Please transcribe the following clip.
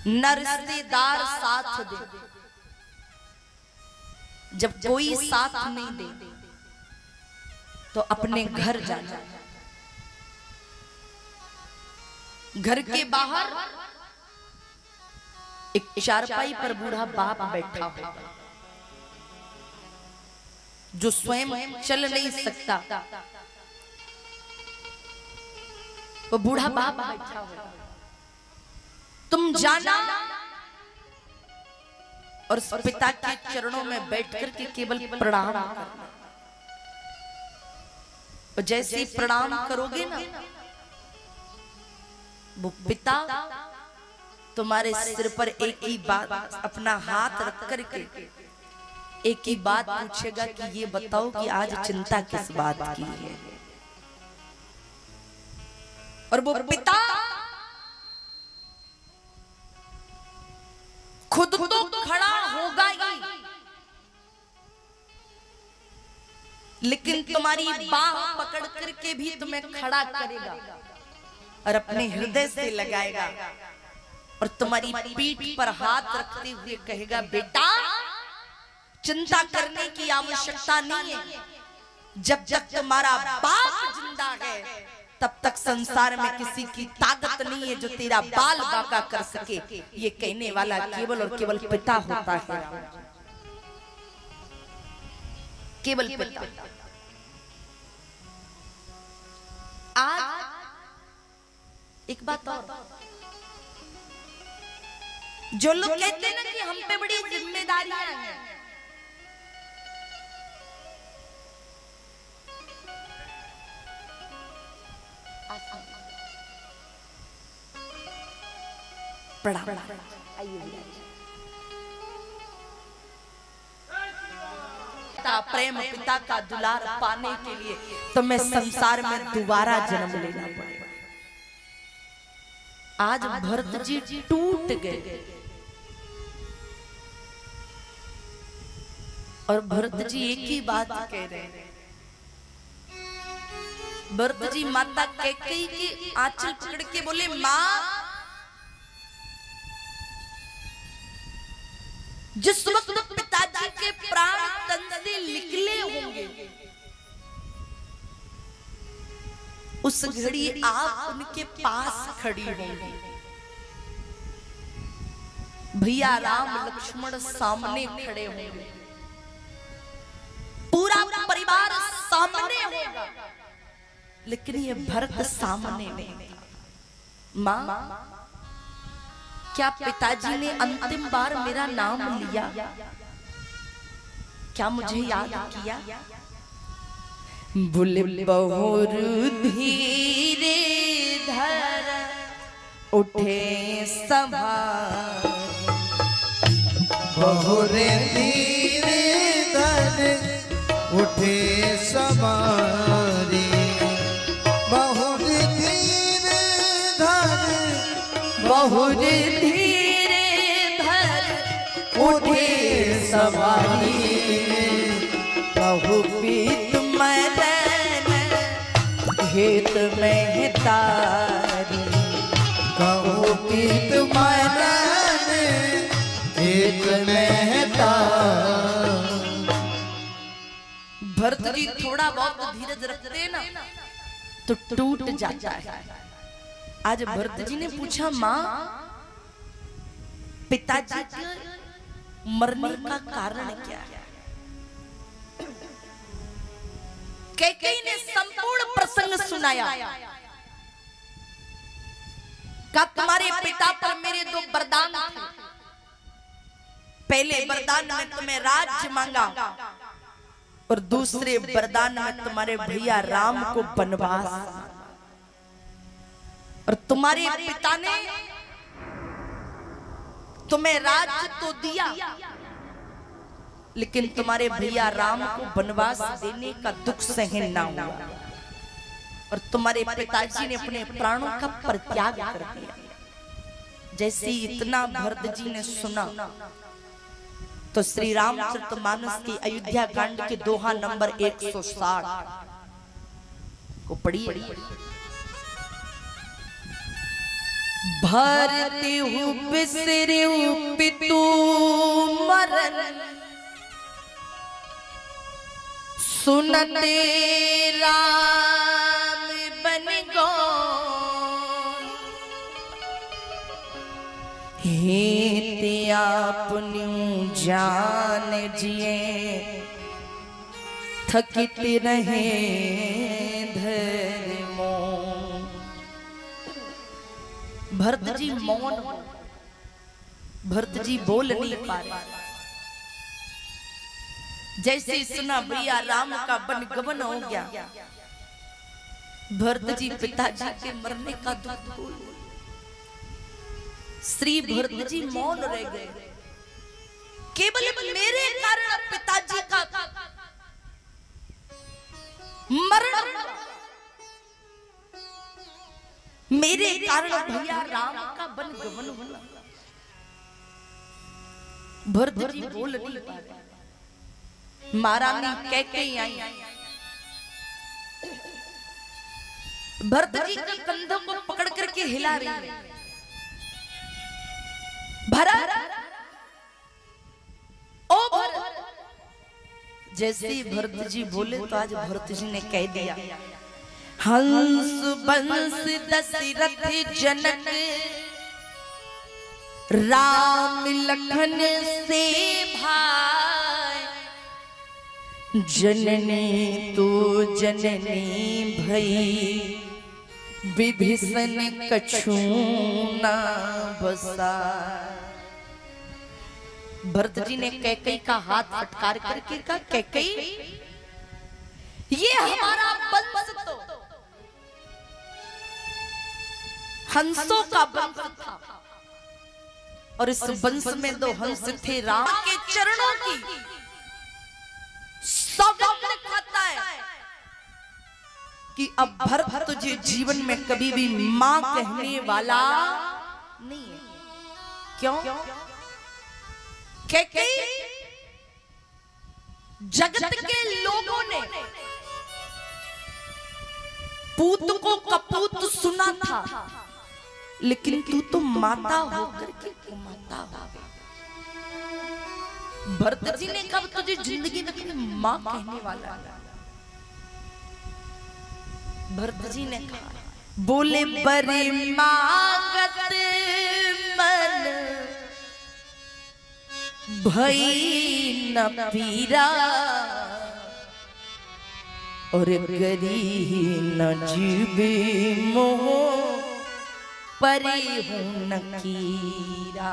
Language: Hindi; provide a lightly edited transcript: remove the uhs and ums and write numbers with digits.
न रिश्तेदार साथ दे, जब कोई साथ नहीं दे तो अपने घर जाना। घर के बाहर एक चारपाई पर बूढ़ा बाप बैठा होगा जो स्वयं चल नहीं सकता। वो बूढ़ा बाप बैठा होगा, तुम जाना और उस पिता के चरणों में बैठकर के केवल प्रणाम करना। और जैसे ही प्रणाम करोगे ना, वो पिता तुम्हारे सिर पर एक ही बात, अपना हाथ रख करके एक ही बात पूछेगा कि ये बताओ कि आज चिंता किस बात की है। और वो पिता खुद तो खड़ा होगा ही, लेकिन तुम्हारी बाह पकड़ करके भी तुम्हें खड़ा करेगा और अपने हृदय से लगाएगा और तुम्हारी पीठ पर हाथ रखते हुए कहेगा, बेटा चिंता करने की आवश्यकता नहीं है। जब जब तुम्हारा बाप जिंदा है तब तक संसार में किसी की ताकत नहीं है जो तेरा बाल बाका कर सके। ये कहने वाला केवल और केवल पिता होता है, केवल पिता। आज एक बात और, जो लोग कहते हैं ना कि हम पे बड़ी जिम्मेदारियां हैं, प्रेम पिता का दुलार पाने के लिए तुम्हें संसार में दोबारा जन्म लेना पड़ेगा। आज भरत जी टूट गए और भरत जी एक ही बात कह रहे हैं। भरत जी माता कैकेयी की आंचल पकड़ के बोले, माँ जिस वक्त पिताजी के प्राण तन से निकले होंगे उस घड़ी आप उनके पास खड़ी होंगी। भैया राम लक्ष्मण सामने खड़े होंगे, पूरा परिवार सामने होगा, लेकिन ये भरत सामने नहीं। माँ क्या पिताजी ने अंतिम बार मेरा नाम लिया? क्या मुझे याद किया? बोले बहुर धीरे धर उठे संभार, बहुर धीरे धर उठे सवारी, बहुर धीरे धर, बहुर धीरे धर उठे सवारी, बहुपीत मदन हेत में हितारी, बहुपीत मदन हेत में हितारी। भरत जी थोड़ा बहुत धीरज रखते हैं ना तो टूट जाता है। आज भरत जी ने पूछा, माँ पिताजी के मरने का कारण क्या है? कैकेयी ने संपूर्ण प्रसंग सुनाया। कहा तुम्हारे पिता पर मेरे दो वरदान थे। पहले वरदान में तुम्हें राज्य मांगा और दूसरे वरदान में तुम्हारे भैया राम को वनवास। और तुम्हारे पिता ने तुम्हें राज्य तो दिया, लेकिन तुम्हारे भैया राम को वनवास देने का दुख सहन ना हुआ और तुम्हारे पिताजी ने अपने प्राणों का परित्याग कर दिया। जैसे इतना भरत जी ने सुना तो श्री रामचरितमानस की अयोध्या कांड के दोहा नंबर 160 को पढ़िए। भरती हूँ बिसरी हूँ पितू मरन, सुनते राम बन गो, हेते आपनु जान जिए, थकित रहे धर्मो। भरत जी मौन, भरत जी बोल नहीं पा रहे। जैसे ही सुना भैया राम का वन गमन हो गया, भरत जी पिताजी के मरने का दुख भूल, श्री भरत जी मौन रह गए। केवल मेरे कारण पिताजी का मरण, मेरे कारण भैया राम का वन गमन हुआ। भरत जी बोल नहीं पा रहे। महारानी कैकेयी आई, भरत जी के कंधों को पकड़ करके हिला रही है। भरत, ओ भरत। जैसे ही भरत जी बोले तो आज भरत जी ने कह दिया, हंस बंस दशरथ जनक, राम लखन से भाई, जननी तू जननी भई, विभीषण कछु ना बसा। भरत जी ने कैकेयी का हाथ फटकार करके कहा, कैकेयी ये हमारा वंश तो हंसों का वंश था, और इस वंश में दो हंस थे, राम के चरणों की सौगंध खाता है कि अब भरत तुझे जीवन में कभी भी मां कहने वाला नहीं है। क्यों? कैकेयी जगत के लोगों ने पूत को कपूत सुना था, लेकिन तू तो माता होकर के कुमाता हो गई। भरत जी ने कब तुझे जिंदगी में कभी मां कहने वाला? भरत जी ने कहा, बोले बरे मांगत मन भई न पीरा, और गरी न जीवे मोह परी हूं न कीरा।